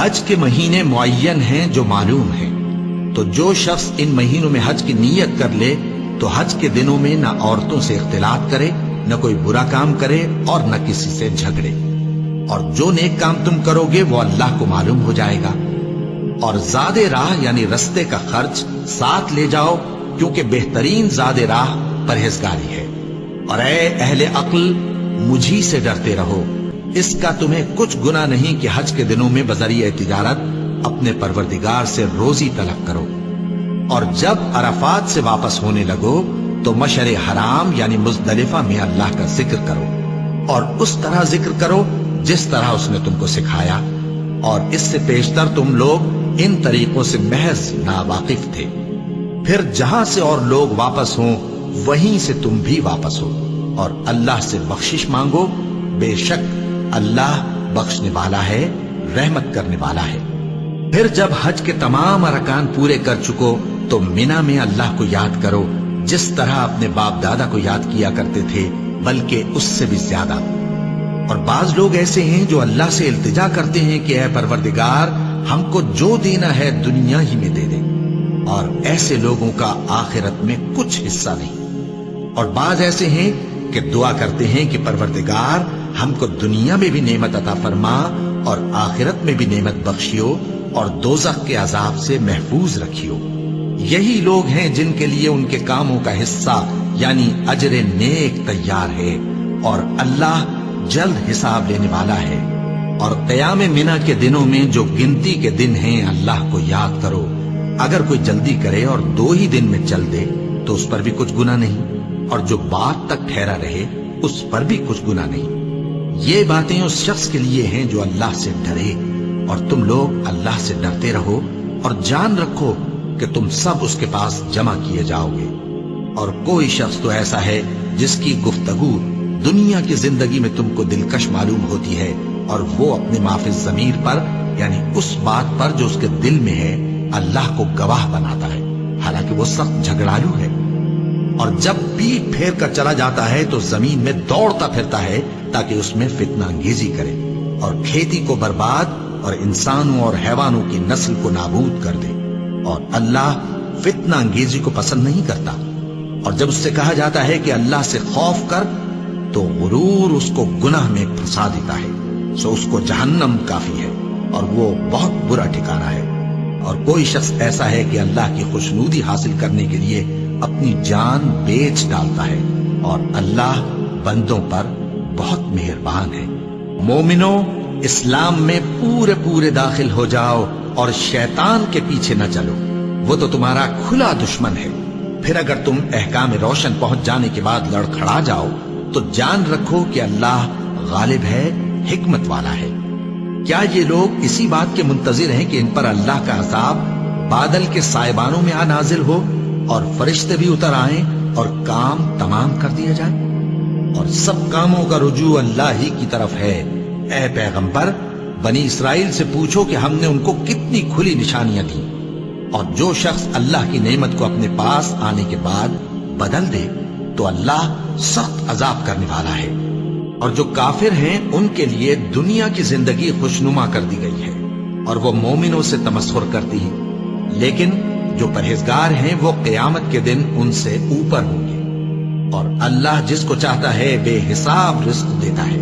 حج کے مہینے معین ہیں جو معلوم ہیں، تو جو شخص ان مہینوں میں حج کی نیت کر لے تو حج کے دنوں میں نہ عورتوں سے اختلاط کرے، نہ کوئی برا کام کرے اور نہ کسی سے جھگڑے، اور جو نیک کام تم کرو گے وہ اللہ کو معلوم ہو جائے گا۔ اور زاد راہ یعنی رستے کا خرچ ساتھ لے جاؤ، کیونکہ بہترین زاد راہ پرہیزگاری ہے۔ اور اے اہل عقل، مجھی سے ڈرتے رہو، اس کا تمہیں کچھ گناہ نہیں کہ حج کے دنوں میں بذریعہ تجارت اپنے پروردگار سے روزی طلب کرو۔ اور جب عرفات سے واپس ہونے لگو تو مشعر حرام یعنی مزدلفہ میں اللہ کا ذکر کرو، اور اس طرح ذکر کرو جس طرح اس نے تم کو سکھایا، اور اس سے پیشتر تم لوگ ان طریقوں سے محض ناواقف تھے۔ پھر جہاں سے اور لوگ واپس ہوں وہیں سے تم بھی واپس ہو، اور اللہ سے بخشش مانگو، بے شک اللہ بخشنے والا ہے، رحمت کرنے والا ہے۔ پھر جب حج کے تمام ارکان پورے کر چکو تو مینا میں اللہ کو یاد کرو جس طرح اپنے باپ دادا کو یاد کیا کرتے تھے، بلکہ اس سے بھی زیادہ۔ اور بعض لوگ ایسے ہیں جو اللہ سے التجا کرتے ہیں کہ اے پروردگار، ہم کو جو دینا ہے دنیا ہی میں دے دے، اور ایسے لوگوں کا آخرت میں کچھ حصہ نہیں۔ اور بعض ایسے ہیں کہ دعا کرتے ہیں کہ پروردگار ہم کو دنیا میں بھی نعمت عطا فرما اور آخرت میں بھی نعمت بخشیو اور دوزخ کے عذاب سے محفوظ رکھیو۔ یہی لوگ ہیں جن کے لیے ان کے کاموں کا حصہ یعنی اجر نیک تیار ہے، اور اللہ جلد حساب لینے والا ہے۔ اور قیام منا کے دنوں میں جو گنتی کے دن ہیں اللہ کو یاد کرو، اگر کوئی جلدی کرے اور 2 ہی دن میں چل دے تو اس پر بھی کچھ گناہ نہیں، اور جو بات تک ٹھہرا رہے اس پر بھی کچھ گناہ نہیں۔ یہ باتیں اس شخص کے لیے ہیں جو اللہ سے ڈرے، اور تم لوگ اللہ سے ڈرتے رہو اور جان رکھو کہ تم سب اس کے پاس جمع کیے جاؤ گے۔ اور کوئی شخص تو ایسا ہے جس کی گفتگو دنیا کی زندگی میں تم کو دلکش معلوم ہوتی ہے، اور وہ اپنے معافی ضمیر پر یعنی اس بات پر جو اس کے دل میں ہے اللہ کو گواہ بناتا ہے، حالانکہ وہ سخت جھگڑالو ہے۔ اور جب پیٹ پھیر کر چلا جاتا ہے تو زمین میں دوڑتا پھرتا ہے تاکہ اس میں فتنہ انگیزی کرے اور کھیتی کو برباد اور انسانوں اور حیوانوں کی نسل کو نابود کر دے، اور اللہ فتنہ انگیزی کو پسند نہیں کرتا۔ اور جب اس سے کہا جاتا ہے کہ اللہ سے خوف کر تو غرور اس کو گناہ میں پھنسا دیتا ہے، سو اس کو جہنم کافی ہے اور وہ بہت برا ٹھکانہ ہے۔ اور کوئی شخص ایسا ہے کہ اللہ کی خوشنودی حاصل کرنے کے لیے اپنی جان بیچ ڈالتا ہے، اور اللہ بندوں پر بہت مہربان ہے۔ مومنو، اسلام میں پورے داخل ہو جاؤ اور شیطان کے پیچھے نہ چلو، وہ تو تمہارا کھلا دشمن ہے۔ پھر اگر تم احکام روشن پہنچ جانے کے بعد لڑکھڑا جاؤ تو جان رکھو کہ اللہ غالب ہے، حکمت والا ہے۔ کیا یہ لوگ اسی بات کے منتظر ہیں کہ ان پر اللہ کا عذاب بادل کے سائبانوں میں آ نازل ہو اور فرشتے بھی اتر آئیں اور کام تمام کر دیا جائے؟ اور سب کاموں کا رجوع اللہ ہی کی طرف ہے۔ اے پیغمبر، بنی اسرائیل سے پوچھو کہ ہم نے ان کو کتنی کھلی نشانیاں دیں، اور جو شخص اللہ کی نعمت کو اپنے پاس آنے کے بعد بدل دے تو اللہ سخت عذاب کرنے والا ہے۔ اور جو کافر ہیں ان کے لیے دنیا کی زندگی خوشنما کر دی گئی ہے، اور وہ مومنوں سے تمسخر کرتی ہیں، لیکن جو پرہیزگار ہیں وہ قیامت کے دن ان سے اوپر ہوں گے۔ اور اللہ جس کو چاہتا ہے بے حساب رزق دیتا ہے۔